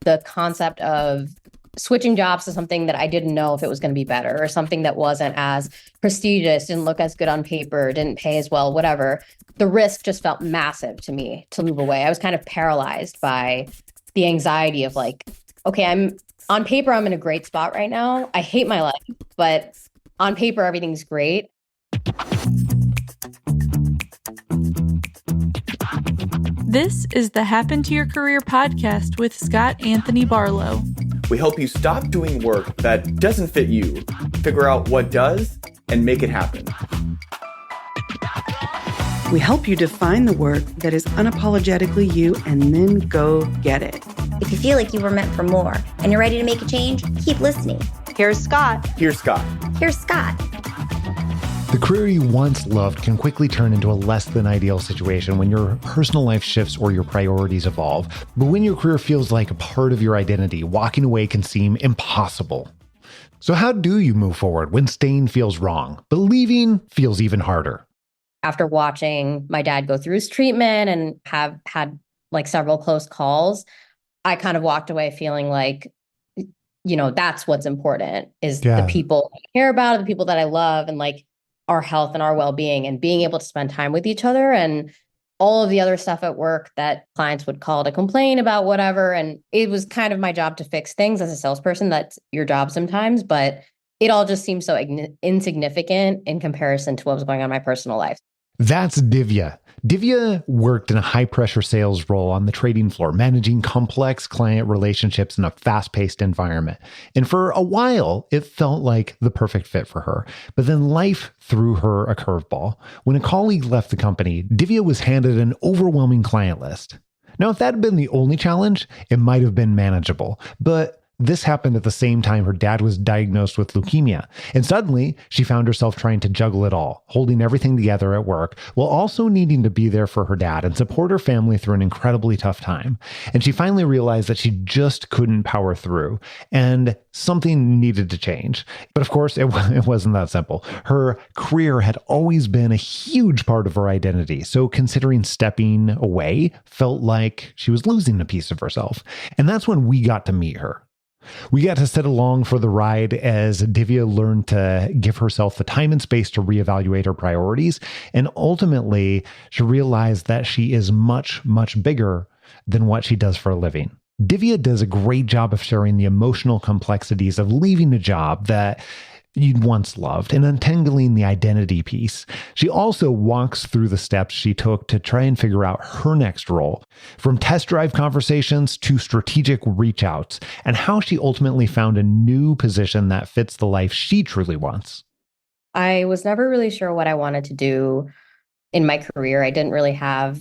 the concept of switching jobs to something that I didn't know if it was going to be better, or something that wasn't as prestigious, didn't look as good on paper, didn't pay as well, whatever. The risk just felt massive to me to move away. I was kind of paralyzed by the anxiety of like, okay, on paper, I'm in a great spot right now. I hate my life, but on paper, everything's great. This is the Happen to Your Career podcast with Scott Anthony Barlow. We help you stop doing work that doesn't fit you, figure out what does, and make it happen. We help you define the work that is unapologetically you and then go get it. If you feel like you were meant for more and you're ready to make a change, keep listening. Here's Scott. Here's Scott. Here's Scott. The career you once loved can quickly turn into a less than ideal situation when your personal life shifts or your priorities evolve. But when your career feels like a part of your identity, walking away can seem impossible. So how do you move forward when staying feels wrong, but leaving feels even harder? After watching my dad go through his treatment and have had like several close calls, I kind of walked away feeling like, that's what's important is the people I care about, the people that I love, and like our health and our well-being, and being able to spend time with each other, and all of the other stuff at work that clients would call to complain about whatever. And it was kind of my job to fix things as a salesperson. That's your job sometimes, but it all just seems so insignificant in comparison to what was going on in my personal life. That's Divya. Divya worked in a high-pressure sales role on the trading floor, managing complex client relationships in a fast-paced environment. And for a while, it felt like the perfect fit for her. But then life threw her a curveball. When a colleague left the company, Divya was handed an overwhelming client list. Now, if that had been the only challenge, it might have been manageable. But this happened at the same time her dad was diagnosed with leukemia. And suddenly, she found herself trying to juggle it all, holding everything together at work, while also needing to be there for her dad and support her family through an incredibly tough time. And she finally realized that she just couldn't power through, and something needed to change. But of course, it wasn't that simple. Her career had always been a huge part of her identity, so considering stepping away felt like she was losing a piece of herself. And that's when we got to meet her. We got to sit along for the ride as Divya learned to give herself the time and space to reevaluate her priorities. And ultimately, she realized that she is much, much bigger than what she does for a living. Divya does a great job of sharing the emotional complexities of leaving a job that you'd once loved and untangling the identity piece. She also walks through the steps she took to try and figure out her next role, from test drive conversations to strategic reach outs, and how she ultimately found a new position that fits the life she truly wants. I was never really sure what I wanted to do in my career. I didn't really have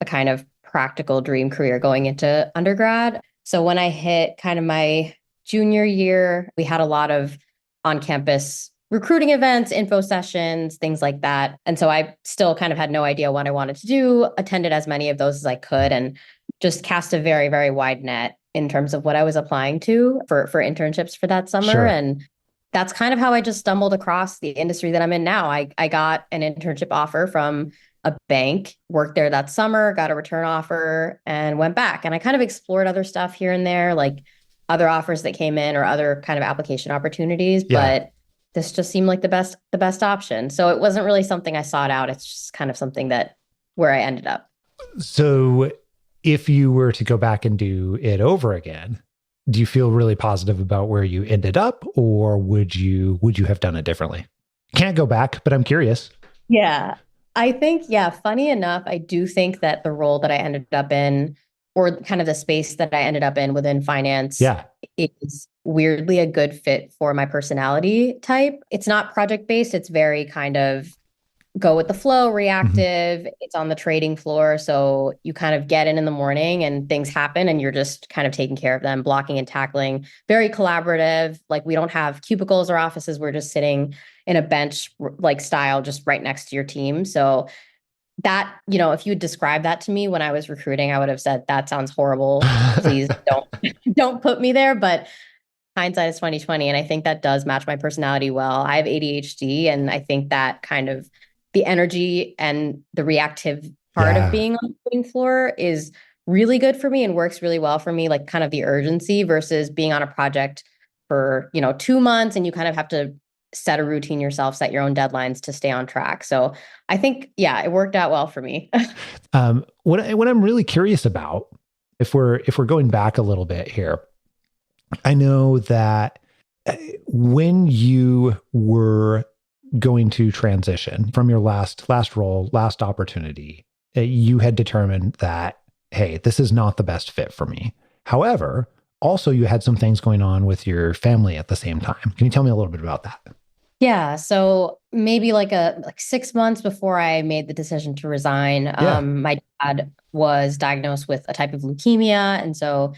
a kind of practical dream career going into undergrad. So when I hit kind of my junior year, we had a lot of on-campus recruiting events, info sessions, things like that. And so I still kind of had no idea what I wanted to do, attended as many of those as I could, and just cast a very, very wide net in terms of what I was applying to for internships for that summer. Sure. And that's kind of how I just stumbled across the industry that I'm in now. I got an internship offer from a bank, worked there that summer, got a return offer, and went back. And I kind of explored other stuff here and there, like other offers that came in or other kind of application opportunities, but this just seemed like the best option. So it wasn't really something I sought out. It's just kind of something where I ended up. So if you were to go back and do it over again, do you feel really positive about where you ended up, or would you have done it differently? Can't go back, but I'm curious. Yeah, I think, funny enough, I do think that the role that I ended up in, or kind of the space that I ended up in within finance, is weirdly a good fit for my personality type. It's not project-based. It's very kind of go with the flow, reactive. Mm-hmm. It's on the trading floor. So you kind of get in the morning and things happen and you're just kind of taking care of them, blocking and tackling. Very collaborative. Like we don't have cubicles or offices. We're just sitting in a bench like style, just right next to your team. So that, if you describe that to me when I was recruiting, I would have said, that sounds horrible. Please don't put me there. But hindsight is 2020. And I think that does match my personality well. I have ADHD. And I think that kind of the energy and the reactive part of being on the trading floor is really good for me and works really well for me, like kind of the urgency versus being on a project for, 2 months and you kind of have to set a routine yourself, set your own deadlines to stay on track. So I think, yeah, it worked out well for me. What I'm really curious about, if we're going back a little bit here, I know that when you were going to transition from your last role, last opportunity, you had determined that, hey, this is not the best fit for me. However, also you had some things going on with your family at the same time. Can you tell me a little bit about that? Yeah. So maybe like 6 months before I made the decision to resign, my dad was diagnosed with a type of leukemia. And so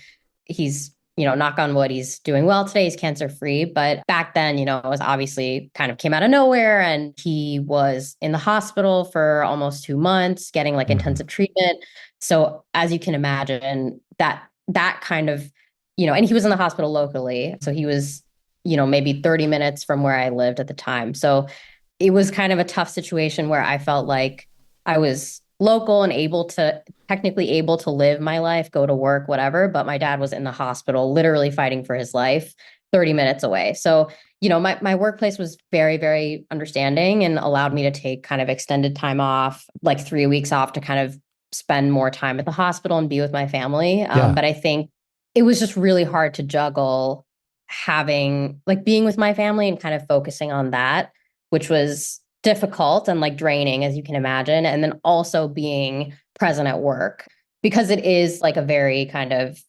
he's, knock on wood, he's doing well today. He's cancer free. But back then, it was obviously kind of came out of nowhere. And he was in the hospital for almost 2 months getting like intensive treatment. So as you can imagine, that kind of, and he was in the hospital locally. So he was, maybe 30 minutes from where I lived at the time. So it was kind of a tough situation where I felt like I was local and technically able to live my life, go to work, whatever. But my dad was in the hospital, literally fighting for his life 30 minutes away. So, my workplace was very, very understanding and allowed me to take kind of extended time off, like 3 weeks off to kind of spend more time at the hospital and be with my family. But I think it was just really hard to juggle being with my family and kind of focusing on that, which was difficult and like draining, as you can imagine. And then also being present at work, because it is like a very kind of,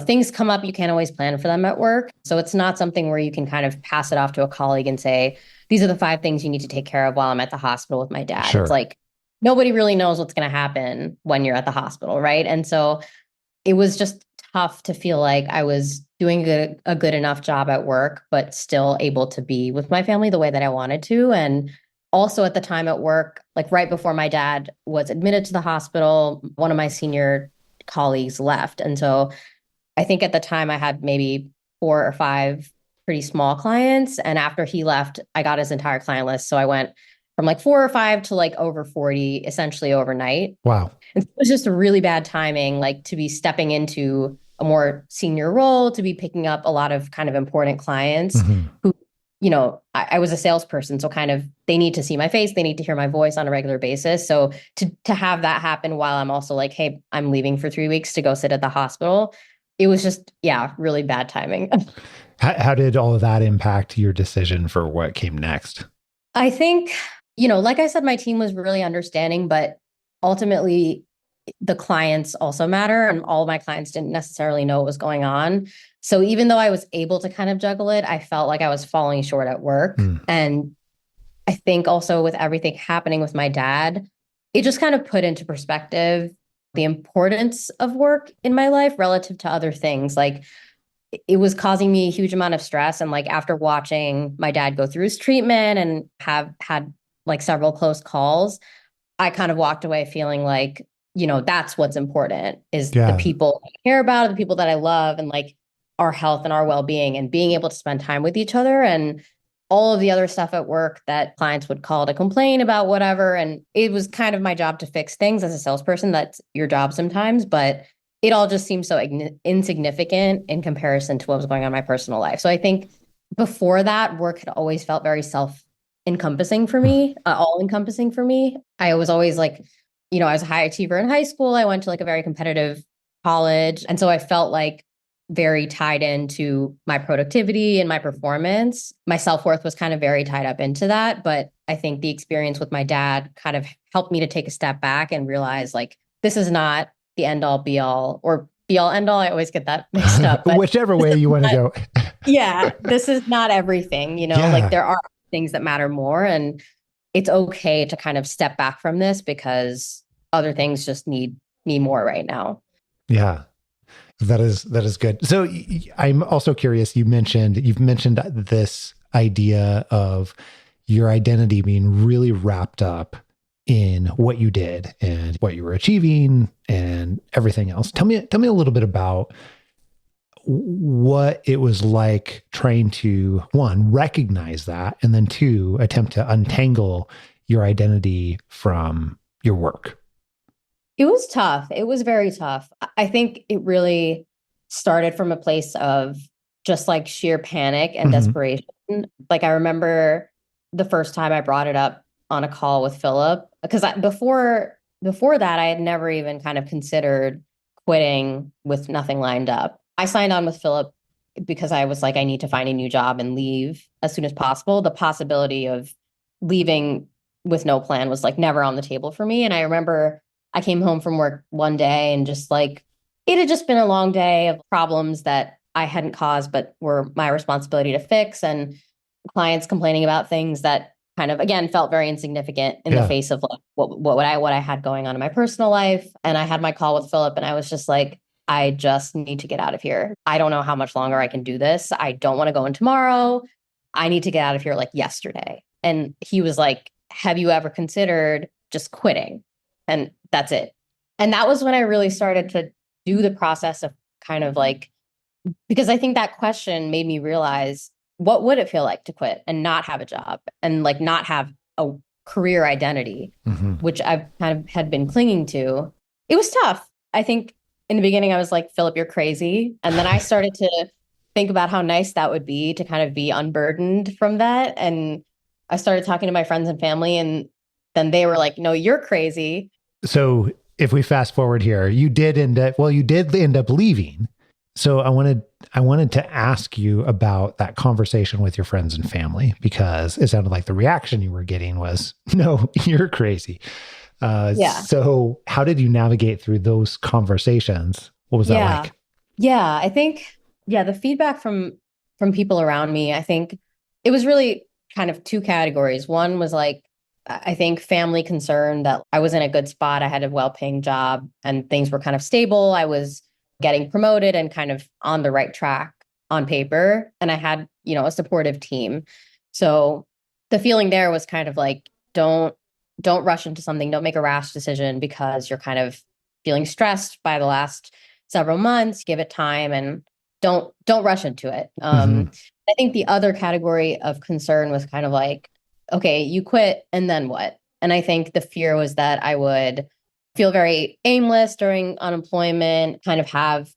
things come up, you can't always plan for them at work. So it's not something where you can kind of pass it off to a colleague and say, these are the 5 things you need to take care of while I'm at the hospital with my dad. Sure. It's like, nobody really knows what's going to happen when you're at the hospital, right? And so it was just tough to feel like I was doing a good enough job at work, but still able to be with my family the way that I wanted to. And also at the time at work, like right before my dad was admitted to the hospital, one of my senior colleagues left. And so I think at the time I had maybe 4 or 5 pretty small clients. And after he left, I got his entire client list. So I went from like 4 or 5 to like over 40, essentially overnight. Wow. And it was just a really bad timing, like to be stepping into a more senior role, to be picking up a lot of kind of important clients who, I was a salesperson. So kind of, they need to see my face. They need to hear my voice on a regular basis. So to have that happen while I'm also like, hey, I'm leaving for 3 weeks to go sit at the hospital. It was just, really bad timing. How did all of that impact your decision for what came next? I think, like I said, my team was really understanding, but ultimately the clients also matter. And all of my clients didn't necessarily know what was going on. So even though I was able to kind of juggle it, I felt like I was falling short at work. And I think also with everything happening with my dad, it just kind of put into perspective the importance of work in my life relative to other things. Like it was causing me a huge amount of stress. And like after watching my dad go through his treatment and have had like several close calls, I kind of walked away feeling like, that's what's important is the people I care about, the people that I love, and like our health and our well-being and being able to spend time with each other, and all of the other stuff at work that clients would call to complain about whatever. And it was kind of my job to fix things as a salesperson. That's your job sometimes, but it all just seems so insignificant in comparison to what was going on in my personal life. So I think before that, work had always felt very self-encompassing for me, all-encompassing for me. I was always like, I was a high achiever in high school. I went to like a very competitive college. And so I felt like very tied into my productivity and my performance. My self-worth was kind of very tied up into that. But I think the experience with my dad kind of helped me to take a step back and realize like, this is not the end all be all, or be all end all. I always get that mixed up. Whichever way you want to go. This is not everything, like there are things that matter more. And it's okay to kind of step back from this because other things just need more right now. Yeah, that is good. So I'm also curious, you've mentioned this idea of your identity being really wrapped up in what you did and what you were achieving and everything else. Tell me a little bit about what it was like trying to, 1, recognize that, and then 2, attempt to untangle your identity from your work. It was tough. It was very tough. I think it really started from a place of just like sheer panic and desperation. Like I remember the first time I brought it up on a call with Philip, because before that, I had never even kind of considered quitting with nothing lined up. I signed on with Philip because I was like, I need to find a new job and leave as soon as possible. The possibility of leaving with no plan was like never on the table for me. And I remember I came home from work one day and just like, it had just been a long day of problems that I hadn't caused, but were my responsibility to fix, and clients complaining about things that kind of, again, felt very insignificant in the face of like what I had going on in my personal life. And I had my call with Philip and I was just like, I just need to get out of here. I don't know how much longer I can do this. I don't want to go in tomorrow. I need to get out of here like yesterday. And he was like, have you ever considered just quitting? And that's it. And that was when I really started to do the process of kind of like, because I think that question made me realize, what would it feel like to quit and not have a job and like not have a career identity, which I've kind of had been clinging to. It was tough. I think in the beginning I was like, Philip, you're crazy. And then I started to think about how nice that would be to kind of be unburdened from that. And I started talking to my friends and family, and then they were like, no, you're crazy. So if we fast forward here, you did end up leaving. So I wanted to ask you about that conversation with your friends and family, because it sounded like the reaction you were getting was, no, you're crazy. So how did you navigate through those conversations? What was that like? Yeah, I think, the feedback from people around me, I think it was really kind of two categories. One was like, I think family concern that I was in a good spot. I had a well-paying job and things were kind of stable. I was getting promoted and kind of on the right track on paper. And I had, a supportive team. So the feeling there was kind of like, don't rush into something. Don't make a rash decision because you're kind of feeling stressed by the last several months. Give it time and don't rush into it. I think the other category of concern was kind of like, okay, you quit and then what? And I think the fear was that I would feel very aimless during unemployment, kind of have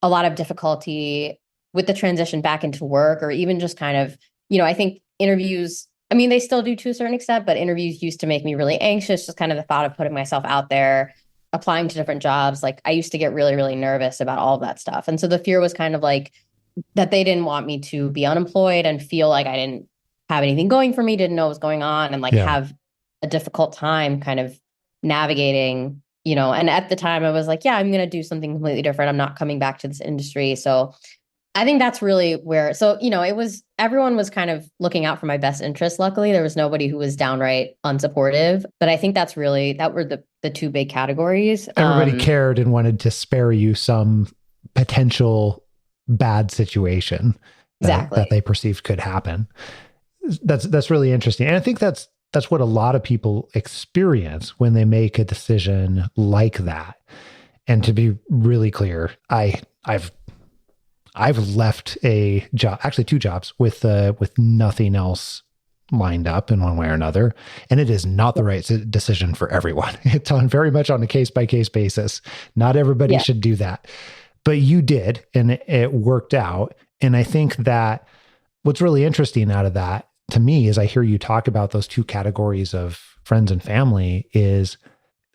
a lot of difficulty with the transition back into work, or even just kind of, I think interviews, I mean, they still do to a certain extent, but interviews used to make me really anxious, just kind of the thought of putting myself out there, applying to different jobs. Like I used to get really, really nervous about all of that stuff. And so the fear was kind of like that they didn't want me to be unemployed and feel like I didn't have anything going for me, didn't know what was going on, and like have a difficult time kind of navigating, and at the time I was like, I'm going to do something completely different. I'm not coming back to this industry. So I think that's really where, it was, everyone was kind of looking out for my best interest. Luckily, there was nobody who was downright unsupportive, but I think that were the two big categories. Everybody cared and wanted to spare you some potential bad situation that they perceived could happen. That's really interesting. And I think that's what a lot of people experience when they make a decision like that. And to be really clear, I've left a job, actually 2 jobs with nothing else lined up in one way or another. And it is not the right decision for everyone. It's very much on a case-by-case basis. Not everybody should do that. But you did, and it worked out. And I think that what's really interesting out of that to me, as I hear you talk about those 2 categories of friends and family, is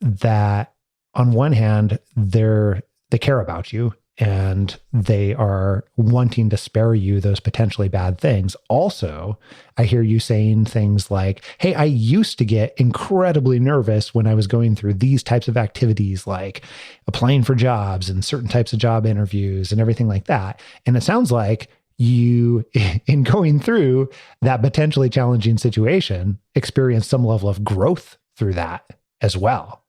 that on one hand, they care about you and they are wanting to spare you those potentially bad things. Also, I hear you saying things like, hey, I used to get incredibly nervous when I was going through these types of activities, like applying for jobs and certain types of job interviews and everything like that. And it sounds like you, in going through that potentially challenging situation, experienced some level of growth through that as well.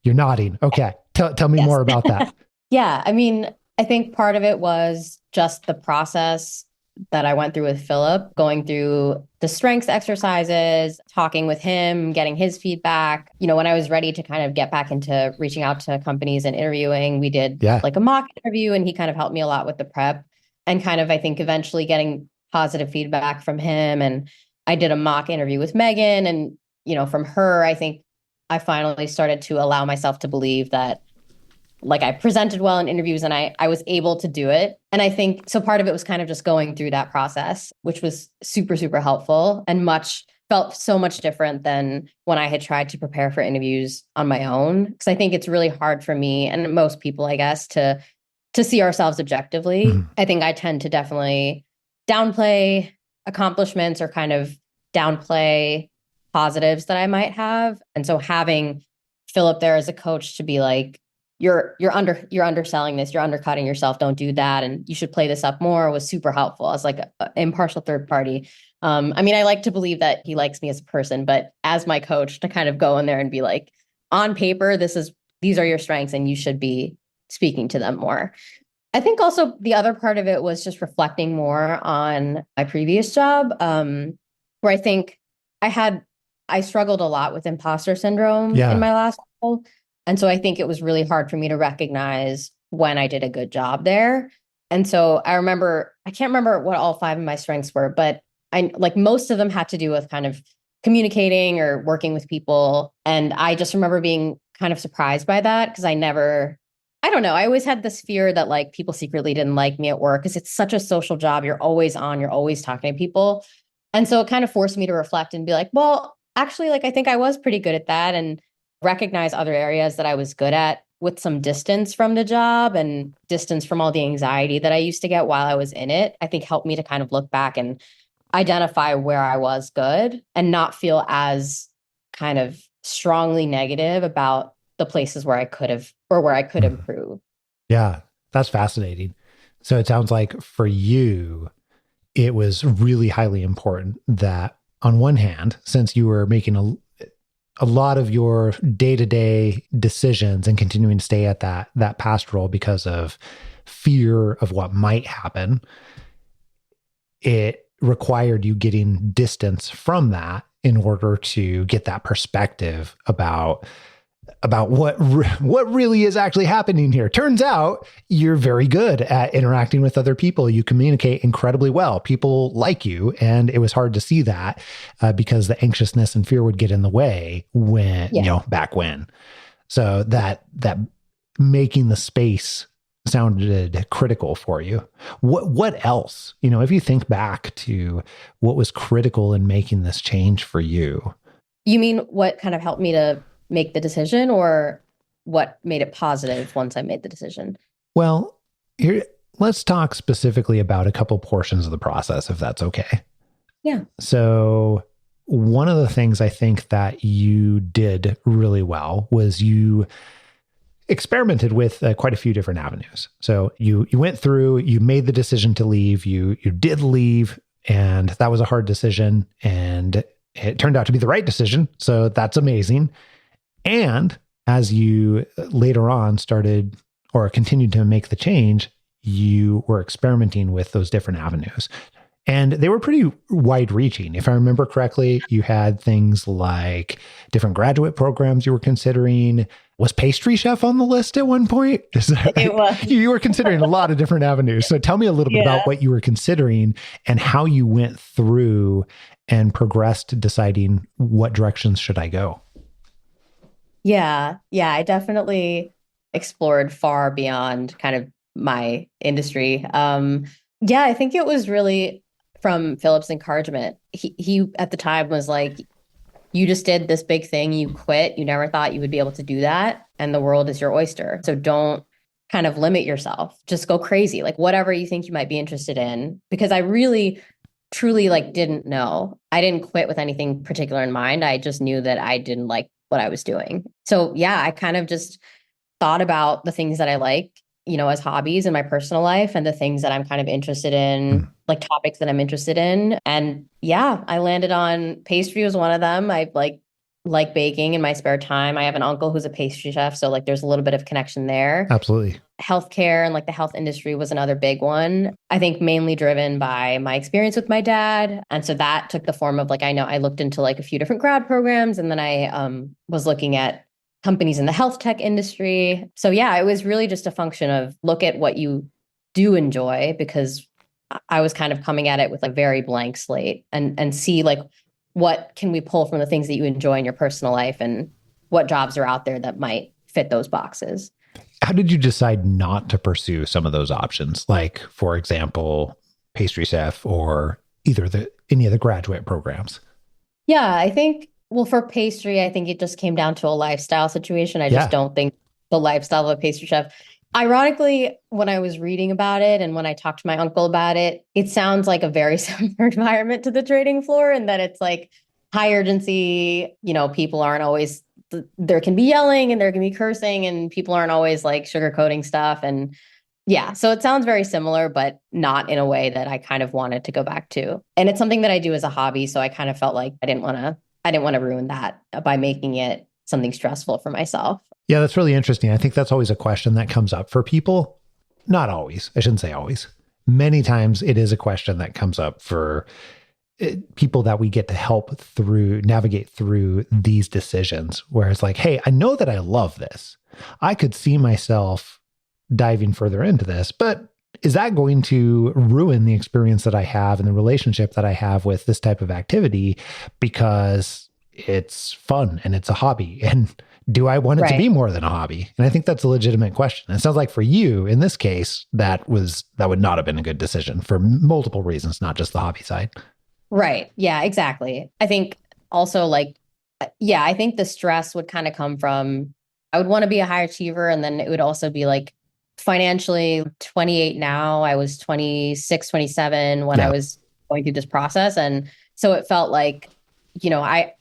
You're nodding. Okay. Tell me more about that. Yeah. I mean, I think part of it was just the process that I went through with Philip, going through the strengths exercises, talking with him, getting his feedback. When I was ready to kind of get back into reaching out to companies and interviewing, we did like a mock interview, and he kind of helped me a lot with the prep. And kind of, I think, eventually getting positive feedback from him. And I did a mock interview with Megan. And, from her, I think I finally started to allow myself to believe that like I presented well in interviews and I was able to do it. And I think so part of it was kind of just going through that process, which was super, super helpful and felt so much different than when I had tried to prepare for interviews on my own. Because I think it's really hard for me and most people, I guess, to see ourselves objectively. Mm-hmm. I think I tend to definitely downplay accomplishments or kind of downplay positives that I might have. And so having Philip there as a coach to be like, you're underselling this, you're undercutting yourself, don't do that, and you should play this up more was super helpful as like an impartial third party. I mean, I like to believe that he likes me as a person, but as my coach to kind of go in there and be like, on paper, these are your strengths and you should be speaking to them more. I think also the other part of it was just reflecting more on my previous job, where I think I struggled a lot with imposter syndrome in my last role. And so I think it was really hard for me to recognize when I did a good job there. And so I can't remember what all 5 of my strengths were, but I like most of them had to do with kind of communicating or working with people. And I just remember being kind of surprised by that because I don't know. I always had this fear that like people secretly didn't like me at work because it's such a social job. You're always on, you're always talking to people. And so it kind of forced me to reflect and be like, well, actually, like I think I was pretty good at that and recognize other areas that I was good at with some distance from the job and distance from all the anxiety that I used to get while I was in it. I think helped me to kind of look back and identify where I was good and not feel as kind of strongly negative about the places where I could improve. Yeah, that's fascinating. So it sounds like for you, it was really highly important that on one hand, since you were making a lot of your day-to-day decisions and continuing to stay at that past role because of fear of what might happen, it required you getting distance from that in order to get that perspective about what really is actually happening here. Turns out you're very good at interacting with other people. You communicate incredibly well. People like you. And it was hard to see that because the anxiousness and fear would get in the way back when. So that making the space sounded critical for you. What else? If you think back to what was critical in making this change for you. You mean what kind of helped me to make the decision or what made it positive once I made the decision? Well, let's talk specifically about a couple portions of the process, if that's okay. Yeah. So one of the things I think that you did really well was you experimented with quite a few different avenues. So you went through, you made the decision to leave, you did leave, and that was a hard decision, and it turned out to be the right decision. So that's amazing. And as you later on started or continued to make the change, you were experimenting with those different avenues. And they were pretty wide reaching. If I remember correctly, you had things like different graduate programs you were considering. Was pastry chef on the list at one point? It was. You were considering a lot of different avenues. So tell me a little bit about what you were considering and how you went through and progressed deciding what directions should I go. Yeah, I definitely explored far beyond kind of my industry. I think it was really from Philip's encouragement. He at the time was like, you just did this big thing, you quit, you never thought you would be able to do that, and the world is your oyster. So don't kind of limit yourself. Just go crazy, like whatever you think you might be interested in. Because I really, truly didn't know. I didn't quit with anything particular in mind. I just knew that I didn't like what I was doing. So I kind of just thought about the things that I like, as hobbies in my personal life and the things that I'm kind of interested in, like topics that I'm interested in. And I landed on pastry was one of them. I like baking in my spare time. I have an uncle who's a pastry chef. So there's a little bit of connection there. Absolutely. Healthcare and the health industry was another big one. I think mainly driven by my experience with my dad. And so that took the form of I looked into a few different grad programs, and then I was looking at companies in the health tech industry. So it was really just a function of look at what you do enjoy, because I was kind of coming at it with a very blank slate and see what can we pull from the things that you enjoy in your personal life and what jobs are out there that might fit those boxes. How did you decide not to pursue some of those options? Like, for example, pastry chef or any of the graduate programs? Yeah, I think, well, for pastry, I think it just came down to a lifestyle situation. I just don't think the lifestyle of a pastry chef. Ironically, when I was reading about it and when I talked to my uncle about it, it sounds like a very similar environment to the trading floor, and that it's like high urgency, people aren't always, there can be yelling and there can be cursing and people aren't always like sugarcoating stuff. And yeah, so it sounds very similar, but not in a way that I kind of wanted to go back to. And it's something that I do as a hobby. So I kind of felt like I didn't want to ruin that by making it something stressful for myself. Yeah, that's really interesting. I think that's always a question that comes up for people. Not always. I shouldn't say always. Many times it is a question that comes up for people that we get to help navigate through these decisions, where it's like, hey, I know that I love this. I could see myself diving further into this, but is that going to ruin the experience that I have and the relationship that I have with this type of activity because it's fun and it's a hobby? And do I want it to be more than a hobby? And I think that's a legitimate question. It sounds like for you, in this case, that would not have been a good decision for multiple reasons, not just the hobby side. Right. Yeah, exactly. I think also I think the stress would kind of come from, I would want to be a high achiever. And then it would also be like financially 28 now. I was 26, 27 when I was going through this process. And so it felt like,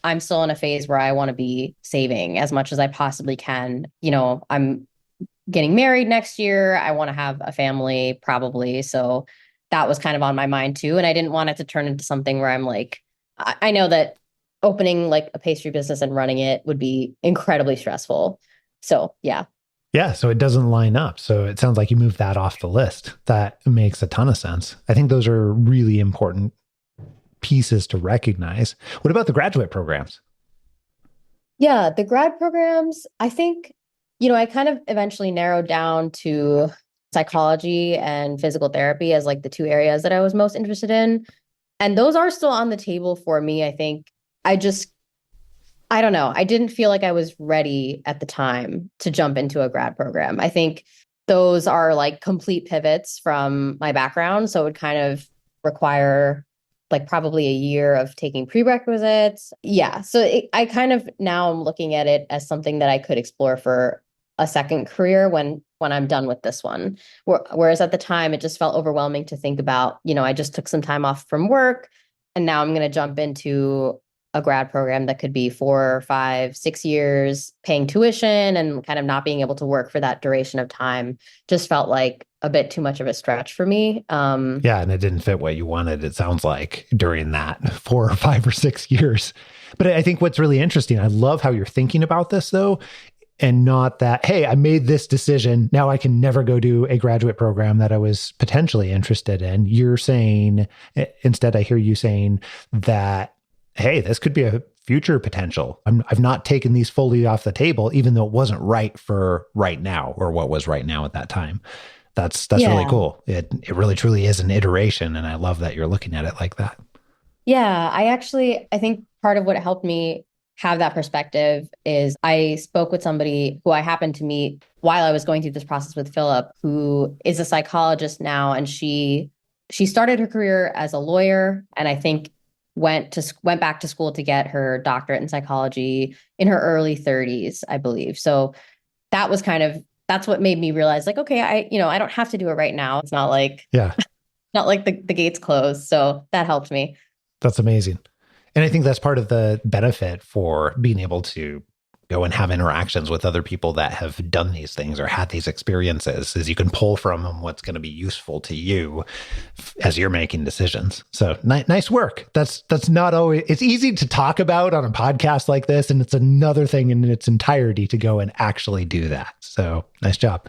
I'm still in a phase where I want to be saving as much as I possibly can. I'm getting married next year. I want to have a family probably. So that was kind of on my mind too. And I didn't want it to turn into something where I'm like, I know that opening like a pastry business and running it would be incredibly stressful. So yeah. Yeah. So it doesn't line up. So it sounds like you moved that off the list. That makes a ton of sense. I think those are really important pieces to recognize. What about the graduate programs? Yeah, the grad programs, I think, I kind of eventually narrowed down to psychology and physical therapy as like the two areas that I was most interested in. And those are still on the table for me. I think I don't know. I didn't feel like I was ready at the time to jump into a grad program. I think those are like complete pivots from my background. So it would kind of require like probably a year of taking prerequisites. Yeah. So I kind of now I'm looking at it as something that I could explore for a second career when I'm done with this one. Whereas at the time, it just felt overwhelming to think about, I just took some time off from work and now I'm going to jump into a grad program that could be 4, 5, 6 years paying tuition and kind of not being able to work for that duration of time just felt like a bit too much of a stretch for me. Yeah. And it didn't fit what you wanted, it sounds like, during that 4 or 5 or 6 years. But I think what's really interesting, I love how you're thinking about this though, and not that, hey, I made this decision, now I can never go do a graduate program that I was potentially interested in. You're saying, instead, I hear you saying that, hey, this could be a future potential. I've not taken these fully off the table, even though it wasn't right for right now or what was right now at that time. That's really cool. It really truly is an iteration. And I love that you're looking at it like that. Yeah, I think part of what helped me have that perspective is I spoke with somebody who I happened to meet while I was going through this process with Philip, who is a psychologist now. And she started her career as a lawyer, and I think went back to school to get her doctorate in psychology in her early 30s, I believe. So that's what made me realize, like, okay, I don't have to do it right now. It's not like, not like the gates closed. So that helped me. That's amazing. And I think that's part of the benefit for being able to go and have interactions with other people that have done these things or had these experiences, is you can pull from them what's going to be useful to you as you're making decisions. So nice work. That's not always, it's easy to talk about on a podcast like this, and it's another thing in its entirety to go and actually do that. So nice job.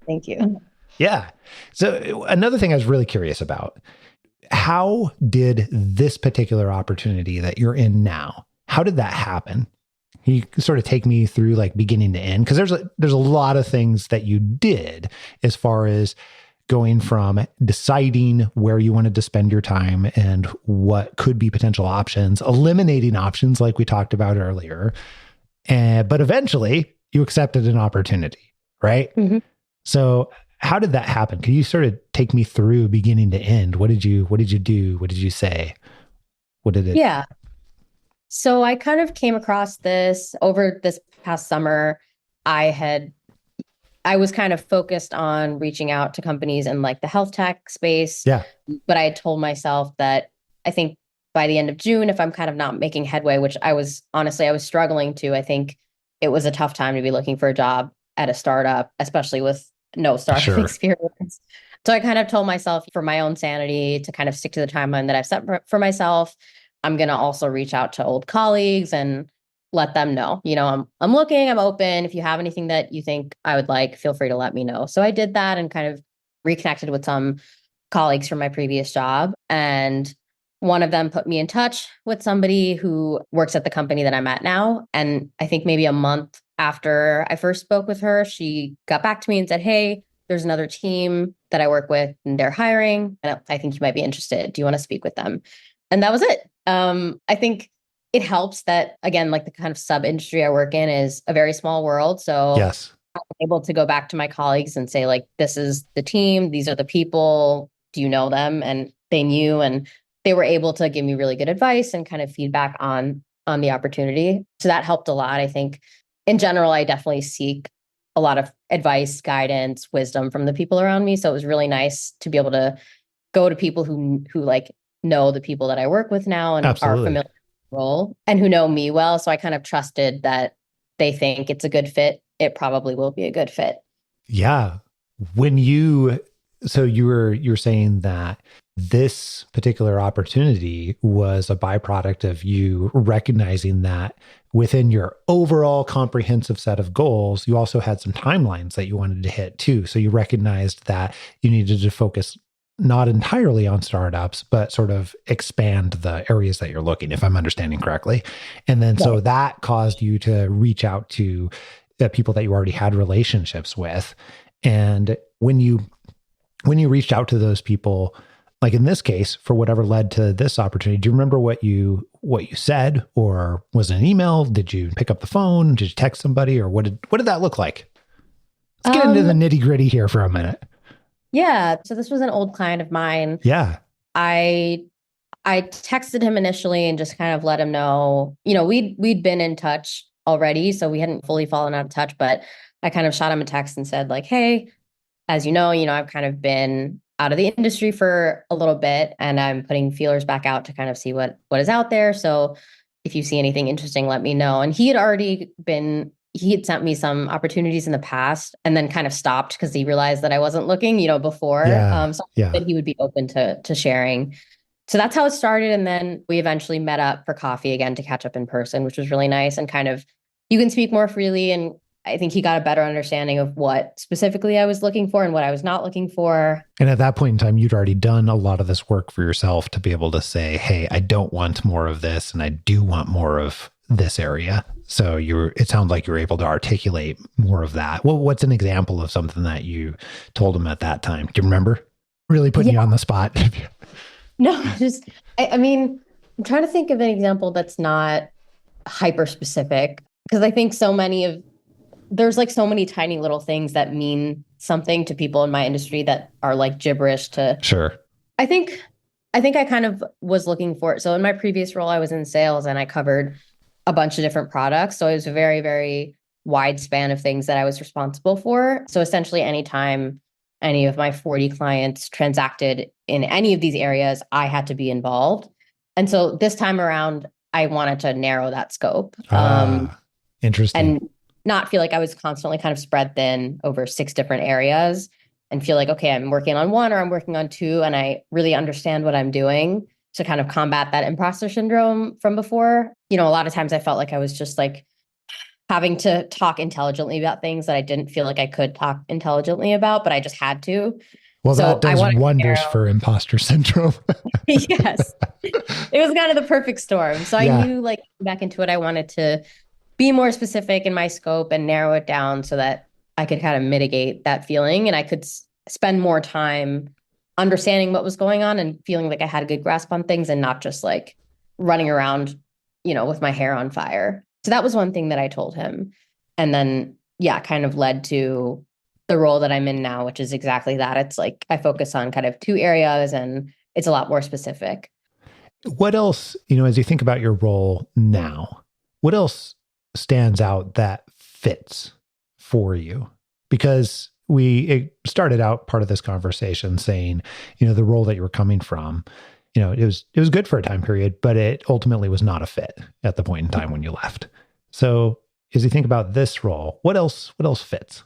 Thank you. Yeah. So another thing I was really curious about, how did this particular opportunity that you're in now, how did that happen? You can sort of take me through like beginning to end, because there's a lot of things that you did as far as going from deciding where you wanted to spend your time and what could be potential options, eliminating options like we talked about earlier, But eventually you accepted an opportunity, right? Mm-hmm. So how did that happen? Can you sort of take me through beginning to end? What did you do? What did you say? What did it? Yeah. So I kind of came across this over this past summer. I was kind of focused on reaching out to companies in like the health tech space. Yeah. But I had told myself that I think by the end of June, if I'm kind of not making headway, which I was struggling to, I think it was a tough time to be looking for a job at a startup, especially with no startup experience. So I kind of told myself, for my own sanity, to kind of stick to the timeline that I've set for myself. I'm going to also reach out to old colleagues and let them know, I'm looking, I'm open. If you have anything that you think I would like, feel free to let me know. So I did that and kind of reconnected with some colleagues from my previous job. And one of them put me in touch with somebody who works at the company that I'm at now. And I think maybe a month after I first spoke with her, she got back to me and said, hey, there's another team that I work with and they're hiring. And I think you might be interested. Do you want to speak with them? And that was it. I think it helps that, again, like the kind of sub industry I work in is a very small world. So yes, I'm able to go back to my colleagues and say, like, this is the team. These are the people. Do you know them? And they knew, and they were able to give me really good advice and kind of feedback on the opportunity. So that helped a lot. I think in general, I definitely seek a lot of advice, guidance, wisdom from the people around me. So it was really nice to be able to go to people who like know the people that I work with now and absolutely. are familiar with the role and who know me well. So I kind of trusted that they think it's a good fit. It probably will be a good fit. Yeah. So you were saying that this particular opportunity was a byproduct of you recognizing that within your overall comprehensive set of goals, you also had some timelines that you wanted to hit too. So you recognized that you needed to focus not entirely on startups, but sort of expand the areas that you're looking, if I'm understanding correctly. And then so that caused you to reach out to the people that you already had relationships with. And when you reached out to those people, like in this case, for whatever led to this opportunity, do you remember what you said, or was it an email? Did you pick up the phone? Did you text somebody, or what did that look like? Let's get into the nitty gritty here for a minute. Yeah. So this was an old client of mine. Yeah. I texted him initially and just kind of let him know, we'd been in touch already, so we hadn't fully fallen out of touch, but I kind of shot him a text and said, like, hey, as you know, I've kind of been out of the industry for a little bit and I'm putting feelers back out to kind of see what is out there. So if you see anything interesting, let me know. And he had sent me some opportunities in the past and then kind of stopped because he realized that I wasn't looking, before. So that he would be open to sharing. So that's how it started. And then we eventually met up for coffee again to catch up in person, which was really nice. And kind of, you can speak more freely. And I think he got a better understanding of what specifically I was looking for and what I was not looking for. And at that point in time, you'd already done a lot of this work for yourself to be able to say, hey, I don't want more of this and I do want more of this area. So it sounds like you were able to articulate more of that. Well, what's an example of something that you told him at that time? Do you remember? Really putting you on the spot. No, I mean, I'm trying to think of an example that's not hyper specific, because I think there's like so many tiny little things that mean something to people in my industry that are like gibberish to. Sure. I think I kind of was looking for it. So in my previous role, I was in sales and I covered a bunch of different products. So it was a very, very wide span of things that I was responsible for. So essentially, anytime any of my 40 clients transacted in any of these areas, I had to be involved. And so this time around, I wanted to narrow that scope. Interesting. And not feel like I was constantly kind of spread thin over 6 different areas and feel like, okay, I'm working on 1 or I'm working on 2 and I really understand what I'm doing to kind of combat that imposter syndrome from before. A lot of times I felt like I was just like having to talk intelligently about things that I didn't feel like I could talk intelligently about, but I just had to. Well, so that does wonders for imposter syndrome. Yes. It was kind of the perfect storm. So I knew, like, back into it, I wanted to be more specific in my scope and narrow it down so that I could kind of mitigate that feeling and I could spend more time understanding what was going on and feeling like I had a good grasp on things and not just like running around, with my hair on fire. So that was one thing that I told him. And then, yeah, kind of led to the role that I'm in now, which is exactly that. It's like I focus on kind of 2 areas and it's a lot more specific. What else, as you think about your role now, what else stands out that fits for you? Because it started out part of this conversation saying, the role that you were coming from, it was good for a time period, but it ultimately was not a fit at the point in time when you left. So as you think about this role, what else fits?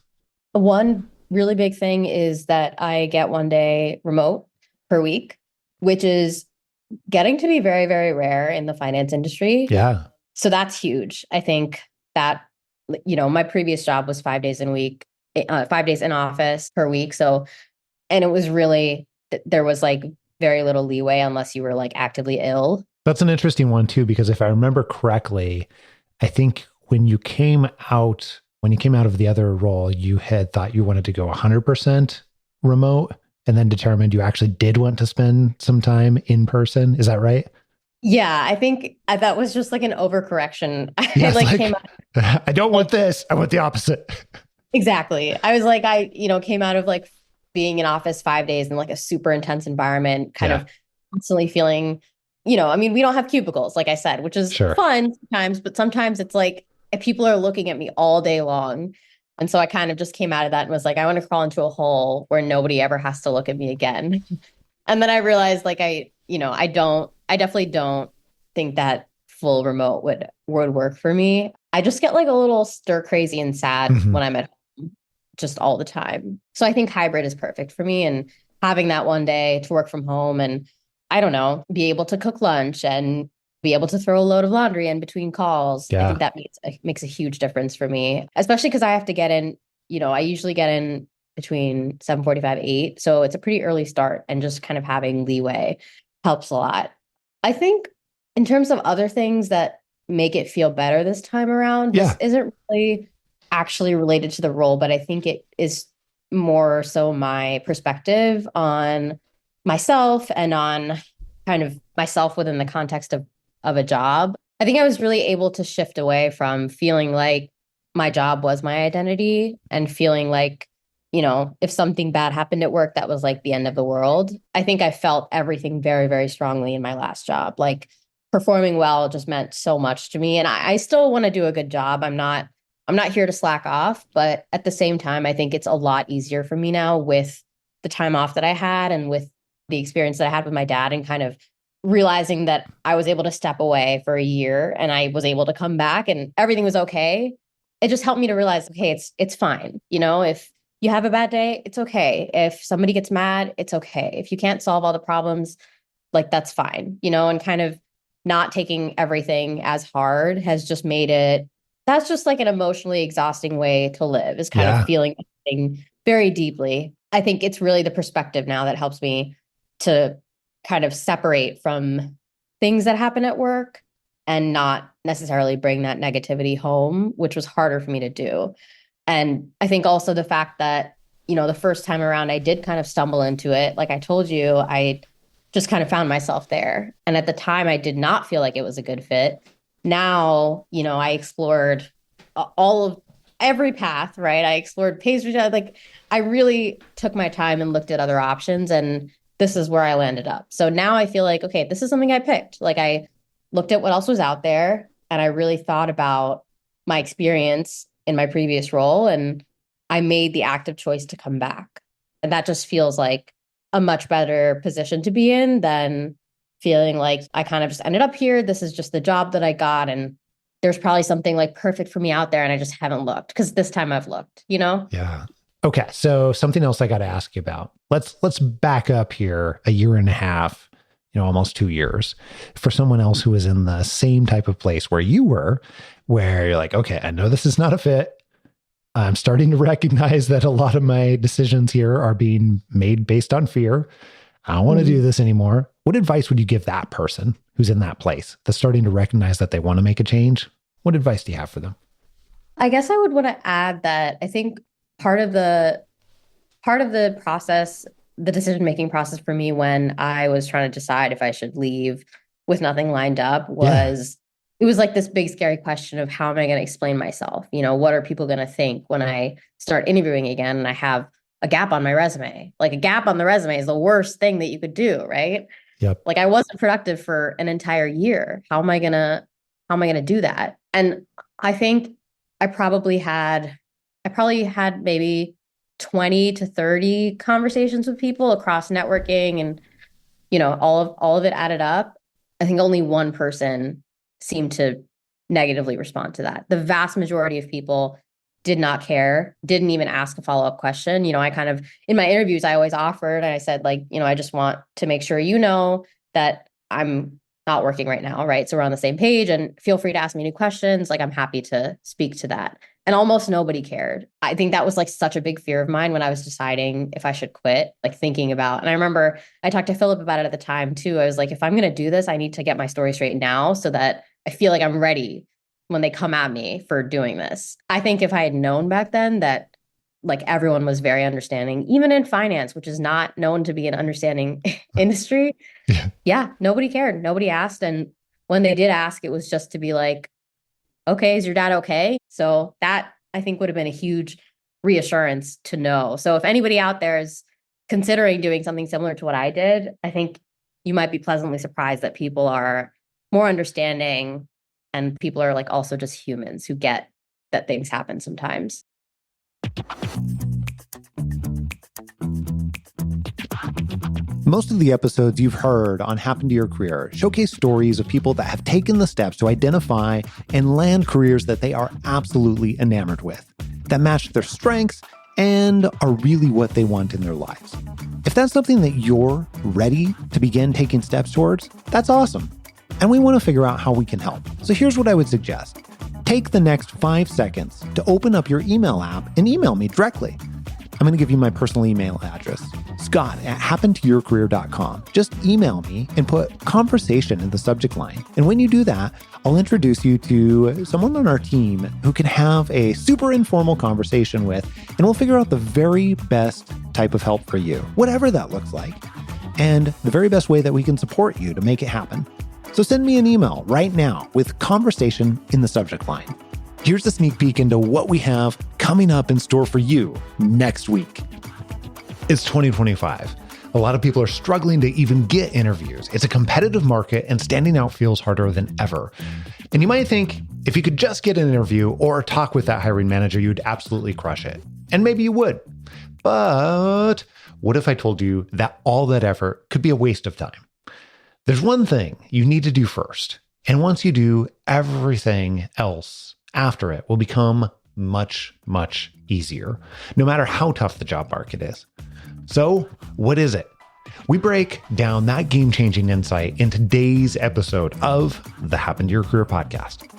One really big thing is that I get 1 day remote per week, which is getting to be very, very rare in the finance industry. Yeah. So that's huge. I think that, my previous job was 5 days in a week, 5 days in office per week. So, and it was really, there was like very little leeway unless you were like actively ill. That's an interesting one too, because if I remember correctly, I think when you came out of the other role, you had thought you wanted to go 100% remote and then determined you actually did want to spend some time in person. Is that right? Yeah, I think that was just like an overcorrection. Yeah, I came out, I don't want this. I want the opposite. Exactly. I was like, came out of like being in office 5 days in like a super intense environment, kind of constantly feeling, we don't have cubicles, like I said, which is fun sometimes, but sometimes it's like people are looking at me all day long. And so I kind of just came out of that and was like, I want to crawl into a hole where nobody ever has to look at me again. And then I realized like I definitely don't think that full remote would work for me. I just get like a little stir crazy and sad when I'm at home just all the time. So I think hybrid is perfect for me, and having that 1 day to work from home and I don't know, be able to cook lunch and be able to throw a load of laundry in between calls. Yeah. I think that makes a huge difference for me, especially because I have to get in, I usually get in between 7:45, 8. So it's a pretty early start, and just kind of having leeway helps a lot. I think in terms of other things that make it feel better this time around, this isn't really actually related to the role, but I think it is more so my perspective on myself and on kind of myself within the context of a job. I think I was really able to shift away from feeling like my job was my identity and feeling like, if something bad happened at work, that was like the end of the world. I think I felt everything very, very strongly in my last job. Like performing well just meant so much to me. And I still want to do a good job. I'm not here to slack off, but at the same time, I think it's a lot easier for me now with the time off that I had and with the experience that I had with my dad, and kind of realizing that I was able to step away for a year and I was able to come back and everything was okay. It just helped me to realize, okay, it's fine. If you have a bad day, it's okay. If somebody gets mad, it's okay. If you can't solve all the problems, like that's fine, and kind of not taking everything as hard has just made it, that's just like an emotionally exhausting way to live, is kind of feeling everything very deeply. I think it's really the perspective now that helps me to kind of separate from things that happen at work and not necessarily bring that negativity home, which was harder for me to do. And I think also the fact that, the first time around I did kind of stumble into it. Like I told you, I just kind of found myself there. And at the time I did not feel like it was a good fit. Now, I explored every path, right? I explored pastry, like I really took my time and looked at other options, and this is where I landed up. So now I feel like, okay, this is something I picked. Like I looked at what else was out there, and I really thought about my experience in my previous role, and I made the active choice to come back. And that just feels like a much better position to be in than feeling like I kind of just ended up here. This is just the job that I got, and there's probably something like perfect for me out there, and I just haven't looked, because this time I've looked, Yeah. Okay. So something else I got to ask you about. Let's back up here a year and a half, almost 2 years, for someone else who is in the same type of place where you were, where you're like, okay, I know this is not a fit. I'm starting to recognize that a lot of my decisions here are being made based on fear. I don't want to do this anymore. What advice would you give that person who's in that place that's starting to recognize that they want to make a change? What advice do you have for them? I guess I would want to add that I think part of the process, the decision-making process for me when I was trying to decide if I should leave with nothing lined up was, it was like this big scary question of how am I going to explain myself? What are people going to think when I start interviewing again and I have a gap on my resume? Like a gap on the resume is the worst thing that you could do, right? Yep. Like I wasn't productive for an entire year. How am I going to do that? And I think I probably had maybe 20 to 30 conversations with people across networking, and all of it added up. I think only one person seemed to negatively respond to that. The vast majority of people did not care, didn't even ask a follow-up question. I kind of, in my interviews, I always offered, and I said, like, I just want to make sure that I'm not working right now, right? So we're on the same page, and feel free to ask me any questions. Like, I'm happy to speak to that. And almost nobody cared. I think that was like such a big fear of mine when I was deciding if I should quit, like thinking about, and I remember I talked to Philip about it at the time too. I was like, if I'm going to do this, I need to get my story straight now so that I feel like I'm ready when they come at me for doing this. I think if I had known back then that like everyone was very understanding, even in finance, which is not known to be an understanding industry. Yeah, nobody cared. Nobody asked. And when they did ask, it was just to be like, okay, is your dad okay? So that I think would have been a huge reassurance to know. So if anybody out there is considering doing something similar to what I did, I think you might be pleasantly surprised that people are more understanding, and people are like also just humans who get that things happen sometimes. Most of the episodes you've heard on Happen to Your Career showcase stories of people that have taken the steps to identify and land careers that they are absolutely enamored with, that match their strengths and are really what they want in their lives. If that's something that you're ready to begin taking steps towards, that's awesome. And we want to figure out how we can help. So here's what I would suggest. Take the next 5 seconds to open up your email app and email me directly. I'm going to give you my personal email address, scott@happentoyourcareer.com. Just email me and put conversation in the subject line. And when you do that, I'll introduce you to someone on our team who can have a super informal conversation with, and we'll figure out the very best type of help for you, whatever that looks like, and the very best way that we can support you to make it happen. So send me an email right now with conversation in the subject line. Here's a sneak peek into what we have coming up in store for you next week. It's 2025. A lot of people are struggling to even get interviews. It's a competitive market and standing out feels harder than ever. And you might think if you could just get an interview or talk with that hiring manager, you'd absolutely crush it. And maybe you would. But what if I told you that all that effort could be a waste of time? There's one thing you need to do first. And once you do, everything else after it will become much, much easier, no matter how tough the job market is. So what is it? We break down that game-changing insight in today's episode of the Happen to Your Career podcast.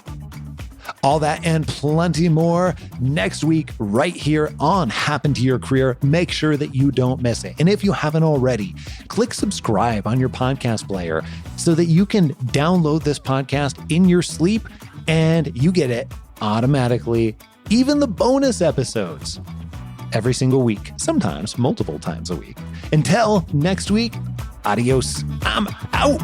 All that and plenty more next week right here on Happen to Your Career. Make sure that you don't miss it. And if you haven't already, click subscribe on your podcast player so that you can download this podcast in your sleep and you get it automatically, even the bonus episodes, every single week, sometimes multiple times a week. Until next week, adios. I'm out.